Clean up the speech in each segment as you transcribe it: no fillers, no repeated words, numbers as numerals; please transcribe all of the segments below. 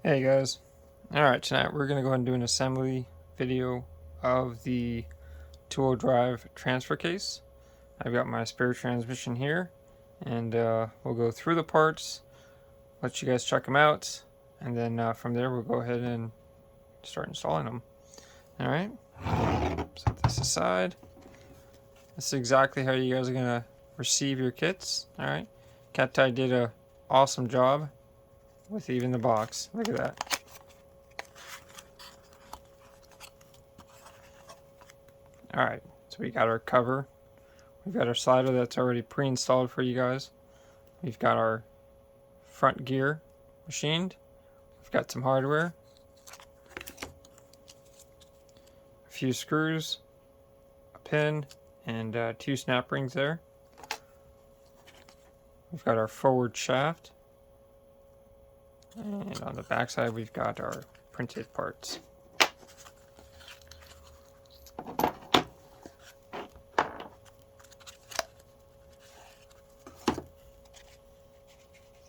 Hey guys. Alright, tonight we're going to go ahead and do an assembly video of the two-wheel drive transfer case. I've got my spare transmission here, and we'll go through the parts, let you guys check them out, and then from there we'll go ahead and start installing them. Alright, set this aside. This is exactly how you guys are going to receive your kits. Alright, Cattai did an awesome job with even the box. Look at that. Alright, so we got our cover. We've got our slider that's already pre-installed for you guys. We've got our front gear machined. We've got some hardware. A few screws, a pin, and two snap rings there. We've got our forward shaft. And on the back side we've got our printed parts.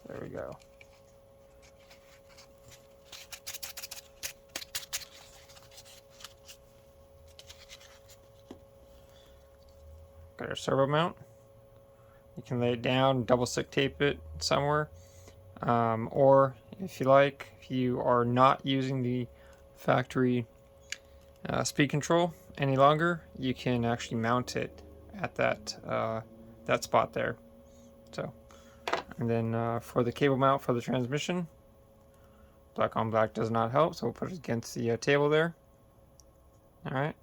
There we go. Got our servo mount. You can lay it down, double stick tape it somewhere, or if you like, if you are not using the factory speed control any longer, you can actually mount it at that spot there. So, and then for the cable mount for the transmission, black on black does not help, so we'll put it against the table there. Alright.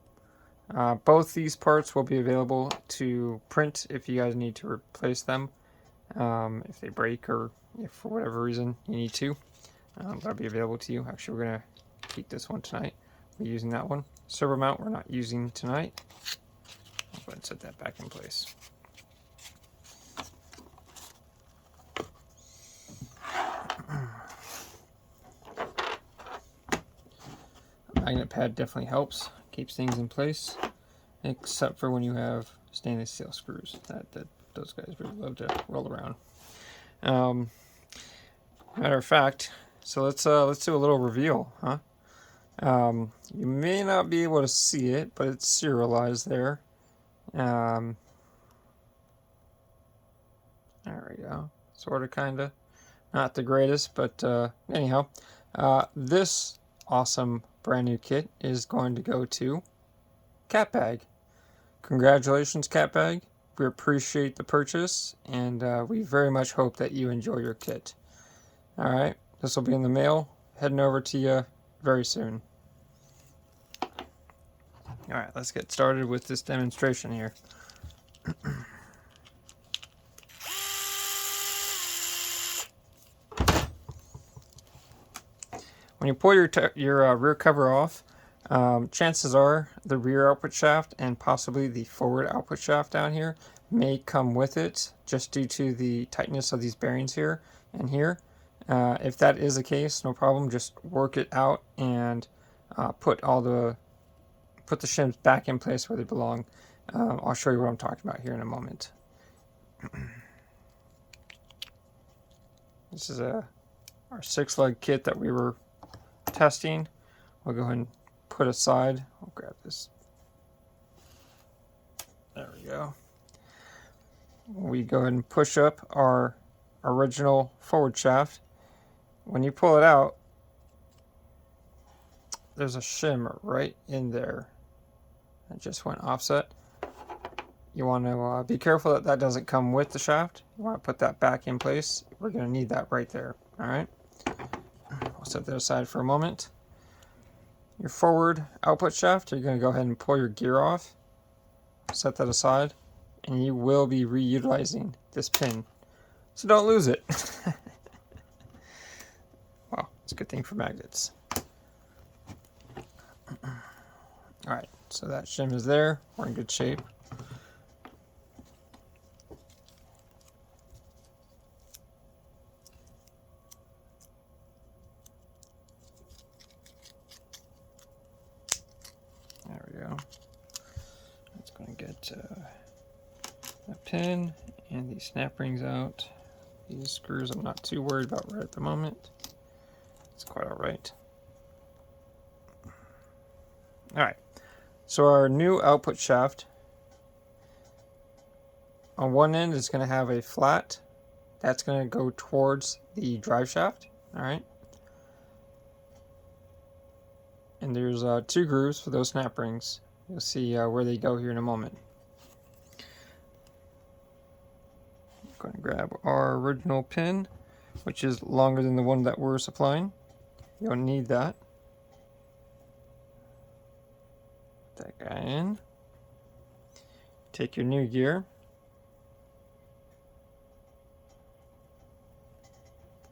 Both these parts will be available to print if you guys need to replace them. If they break or if for whatever reason you need to, that'll be available to you. Actually, we're going to keep this one tonight. We're using that one. Servo mount we're not using tonight. I'll go ahead and set that back in place. Magnet pad definitely helps, keeps things in place, except for when you have stainless steel screws. That those guys really love to roll around. Matter of fact, so let's do a little reveal, huh? You may not be able to see it, but it's serialized there. There we go. Sorta, kinda. Not the greatest, but anyhow, this awesome brand new kit is going to go to Cat Bag. Congratulations, Cat Bag. We appreciate the purchase, and we very much hope that you enjoy your kit. Alright, this will be in the mail, heading over to you very soon. Alright, let's get started with this demonstration here. When you pull your rear cover off, chances are the rear output shaft and possibly the forward output shaft down here may come with it, just due to the tightness of these bearings here and here. If that is the case, no problem. Just work it out and put the shims back in place where they belong. I'll show you what I'm talking about here in a moment. This is our 6-leg kit that we were testing. We'll go ahead and put aside. I'll grab this. There we go. We go ahead and push up our original forward shaft. When you pull it out, there's a shim right in there. It just went offset. You want to be careful that that doesn't come with the shaft. You want to put that back in place. We're going to need that right there. Alright. I'll set that aside for a moment. Your forward output shaft, you're going to go ahead and pull your gear off. Set that aside. And you will be reutilizing this pin. So don't lose it. Well, it's a good thing for magnets. Alright, so that shim is there. We're in good shape. There we go. It's going to get that pin and these snap rings out. These screws I'm not too worried about right at the moment. It's quite all right. All right, so our new output shaft on one end is going to have a flat that's going to go towards the drive shaft. All right, and there's 2 grooves for those snap rings. You'll see where they go here in a moment. I'm going to grab our original pin, which is longer than the one that we're supplying. You don't need that. Put that guy in. Take your new gear.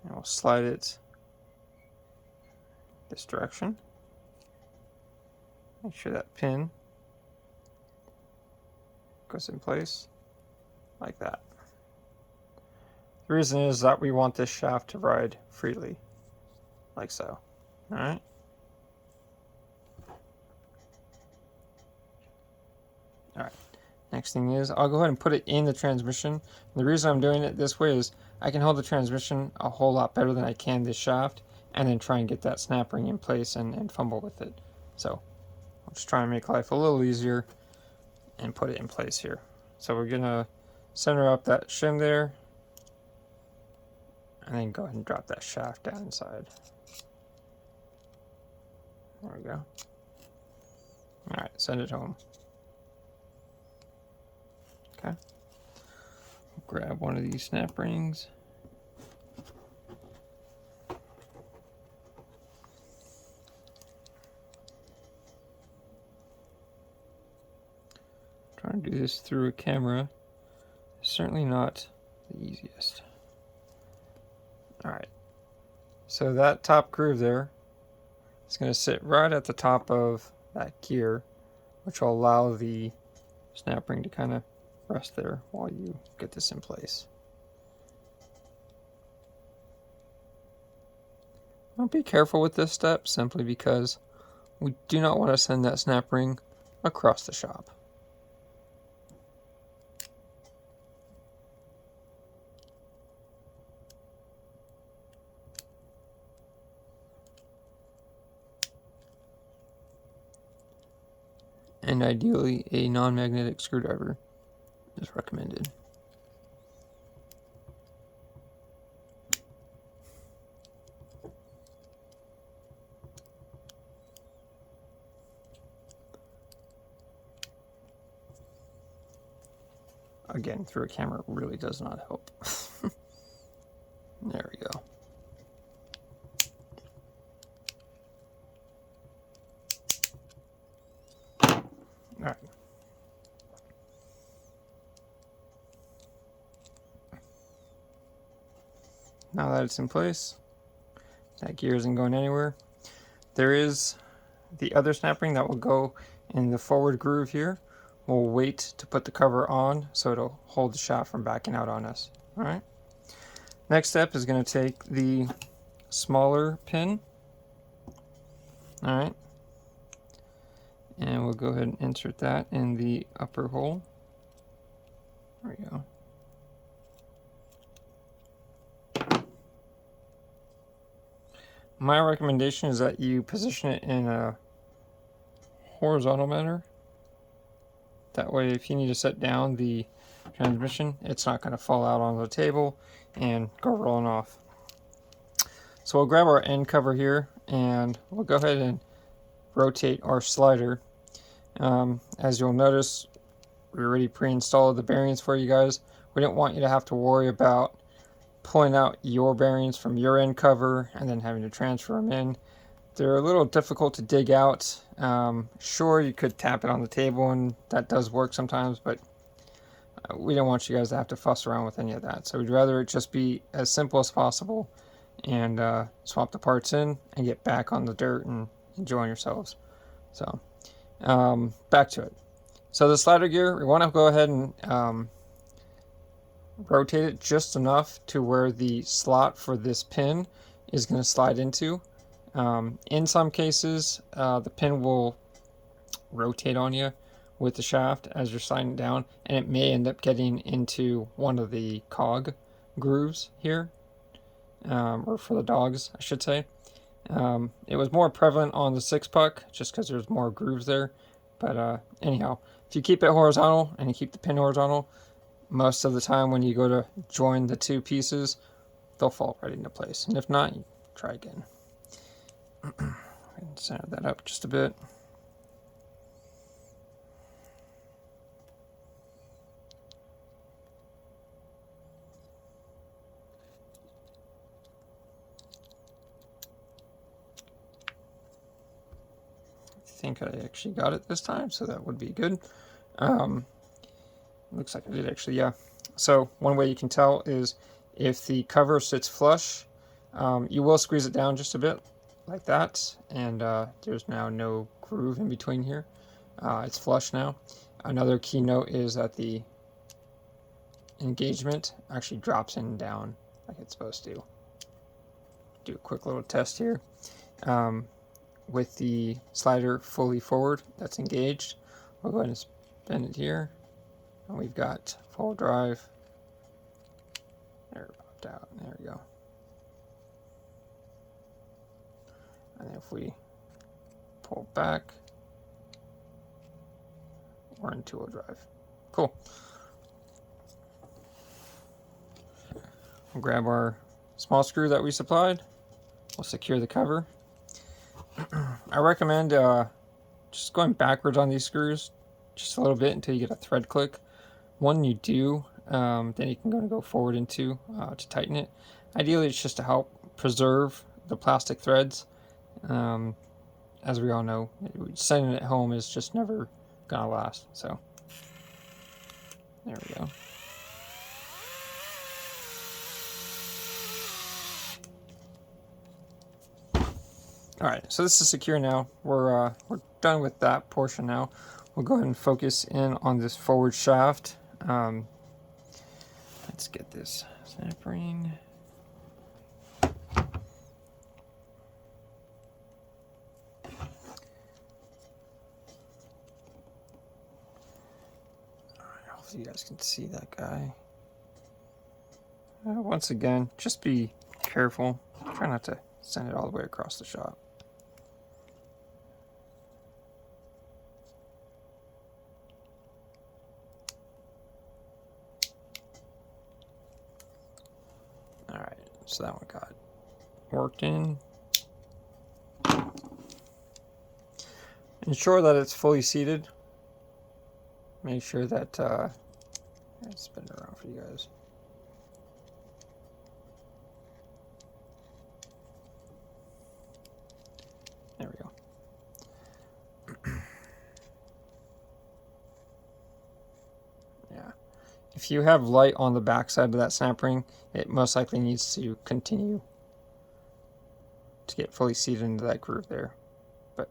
And we'll slide it this direction. Make sure that pin goes in place like that. The reason is that we want this shaft to ride freely, like so. Alright? Alright. Next thing is, I'll go ahead and put it in the transmission. The reason I'm doing it this way is I can hold the transmission a whole lot better than I can this shaft, and then try and get that snap ring in place and fumble with it. So, I'll just try and make life a little easier and put it in place here. So we're gonna center up that shim there, and then go ahead and drop that shaft down inside. There we go. Alright, send it home. Okay. Grab one of these snap rings. Trying to do this through a camera is certainly not the easiest. Alright, so that top groove there is going to sit right at the top of that gear, which will allow the snap ring to kind of rest there while you get this in place. Now be careful with this step, simply because we do not want to send that snap ring across the shop. And ideally, a non-magnetic screwdriver is recommended. Again, through a camera really does not help. There we go. Alright. Now that it's in place, that gear isn't going anywhere. There is the other snap ring that will go in the forward groove here. We'll wait to put the cover on so it'll hold the shaft from backing out on us. Alright. Next step is going to take the smaller pin. Alright. And we'll go ahead and insert that in the upper hole. There we go. My recommendation is that you position it in a horizontal manner. That way, if you need to set down the transmission, it's not going to fall out onto the table and go rolling off. So we'll grab our end cover here, and we'll go ahead and rotate our slider. As you'll notice, we already pre-installed the bearings for you guys. We didn't want you to have to worry about pulling out your bearings from your end cover and then having to transfer them in. They're a little difficult to dig out. Sure, you could tap it on the table, and that does work sometimes, but we don't want you guys to have to fuss around with any of that. So we'd rather it just be as simple as possible, and swap the parts in and get back on the dirt and enjoying yourselves. So back to it. So the slider gear, we want to go ahead and rotate it just enough to where the slot for this pin is going to slide into. In some cases, the pin will rotate on you with the shaft as you're sliding down, and it may end up getting into one of the cog grooves here, or for the dogs, I should say. It was more prevalent on the 6-puck just because there's more grooves there. But anyhow, if you keep it horizontal and you keep the pin horizontal, most of the time when you go to join the two pieces, they'll fall right into place. And if not, you try again. And center that up just a bit. I think I actually got it this time, so that would be good. Looks like I did actually, yeah. So one way you can tell is if the cover sits flush, you will squeeze it down just a bit like that, and there's now no groove in between here. It's flush now. Another key note is that the engagement actually drops in and down like it's supposed to. Do a quick little test here. With the slider fully forward, that's engaged. We'll go ahead and spin it here. And we've got full drive. There, it popped out. There we go. And then if we pull back, we're in two-wheel drive. Cool. We'll grab our small screw that we supplied. We'll secure the cover. I recommend just going backwards on these screws just a little bit until you get a thread click. When you do, then you can go forward into to tighten it. Ideally, it's just to help preserve the plastic threads. As we all know, sending it home is just never gonna last. So there we go. All right, so this is secure now. We're done with that portion now. We'll go ahead and focus in on this forward shaft. Let's get this snap ring. Hopefully you guys can see that guy. Once again, just be careful. Try not to send it all the way across the shop. Alright, so that one got worked in. Ensure that it's fully seated. Make sure that, let's spin it around for you guys. There we go. Yeah. If you have light on the back side of that snap ring, it most likely needs to continue to get fully seated into that groove there. But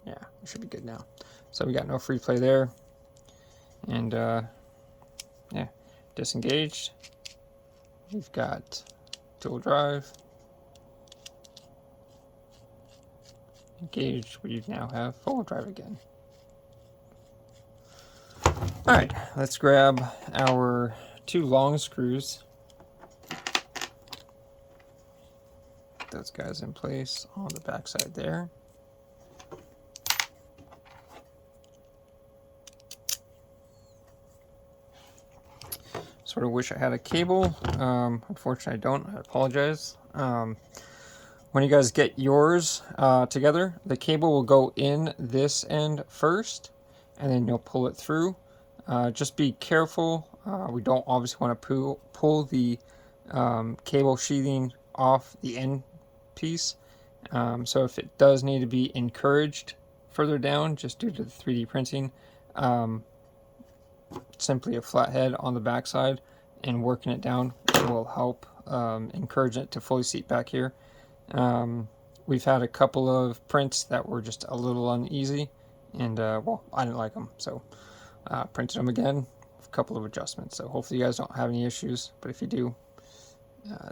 yeah, it should be good now. So we got no free play there. And yeah, disengaged. We've got dual drive. Engaged, we now have full drive again. Alright, let's grab our two long screws. Put those guys in place on the back side there. Sort of wish I had a cable. Unfortunately, I don't. I apologize. When you guys get yours together, the cable will go in this end first, and then you'll pull it through. Just be careful. We don't obviously want to pull the cable sheathing off the end piece. So if it does need to be encouraged further down, just due to the 3D printing, simply a flathead on the backside and working it down will help encourage it to fully seat back here. We've had a couple of prints that were just a little uneasy, and well, I didn't like them, so printed them again, a couple of adjustments. So hopefully you guys don't have any issues, but if you do,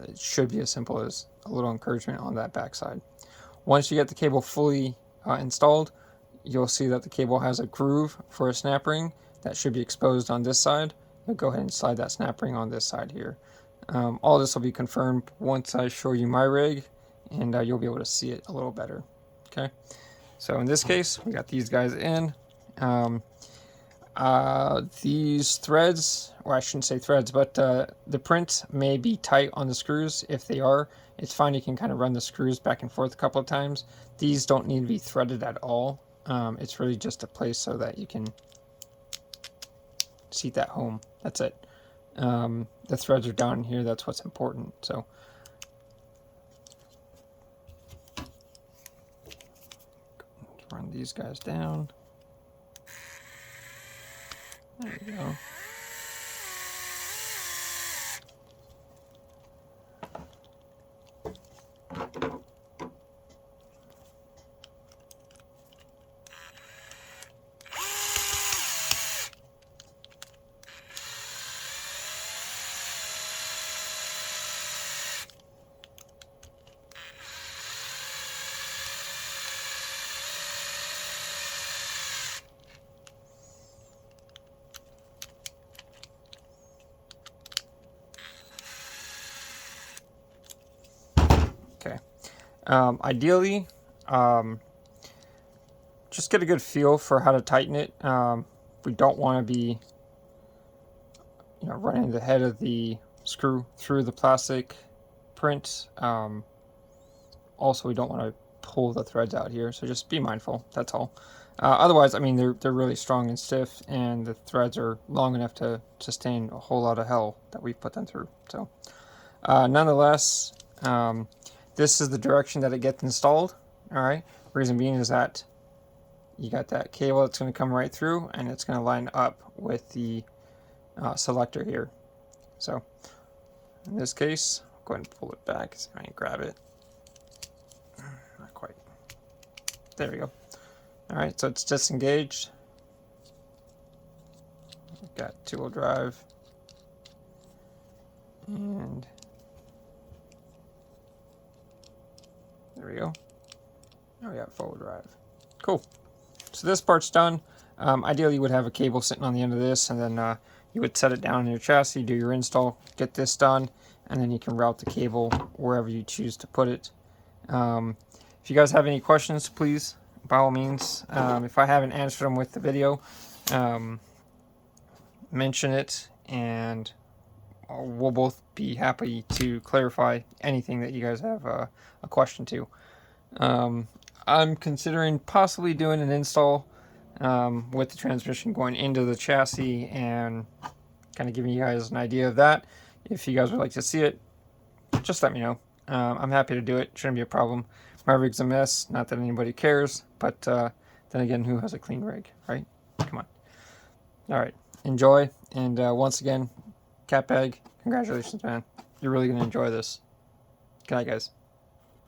it should be as simple as a little encouragement on that backside. Once you get the cable fully installed, you'll see that the cable has a groove for a snap ring that should be exposed on this side. You'll go ahead and slide that snap ring on this side here. All this will be confirmed once I show you my rig, and you'll be able to see it a little better. Okay, so in this case, we got these guys in. These threads, or I shouldn't say threads, but the print may be tight on the screws. If they are, it's fine. You can kind of run the screws back and forth a couple of times. These don't need to be threaded at all. It's really just a place so that you can seat that home. That's it. The threads are down here. That's what's important. So run these guys down. There you go. Okay. Ideally, just get a good feel for how to tighten it. We don't want to be, running the head of the screw through the plastic print. Also, we don't want to pull the threads out here, so just be mindful. That's all. Otherwise, I mean, they're really strong and stiff, and the threads are long enough to sustain a whole lot of hell that we've put them through. So, nonetheless. This is the direction that it gets installed. All right. Reason being is that you got that cable that's going to come right through, and it's going to line up with the selector here. So in this case, I'll go ahead and pull it back. See if I can grab it. Not quite. There we go. All right. So it's disengaged. We've got two-wheel drive, and there we go. Now we got four-wheel drive. Cool. So this part's done. Ideally, you would have a cable sitting on the end of this, and then you would set it down in your chassis, do your install, get this done, and then you can route the cable wherever you choose to put it. If you guys have any questions, please, by all means, if I haven't answered them with the video, mention it, and we'll both be happy to clarify anything that you guys have a question to. I'm considering possibly doing an install with the transmission going into the chassis and kind of giving you guys an idea of that. If you guys would like to see it, just let me know. I'm happy to do it. Shouldn't be a problem. My rig's a mess. Not that anybody cares, but then again, who has a clean rig, right? Come on. All right. Enjoy. And once again, Catbag, congratulations, man. You're really going to enjoy this. Good night, guys.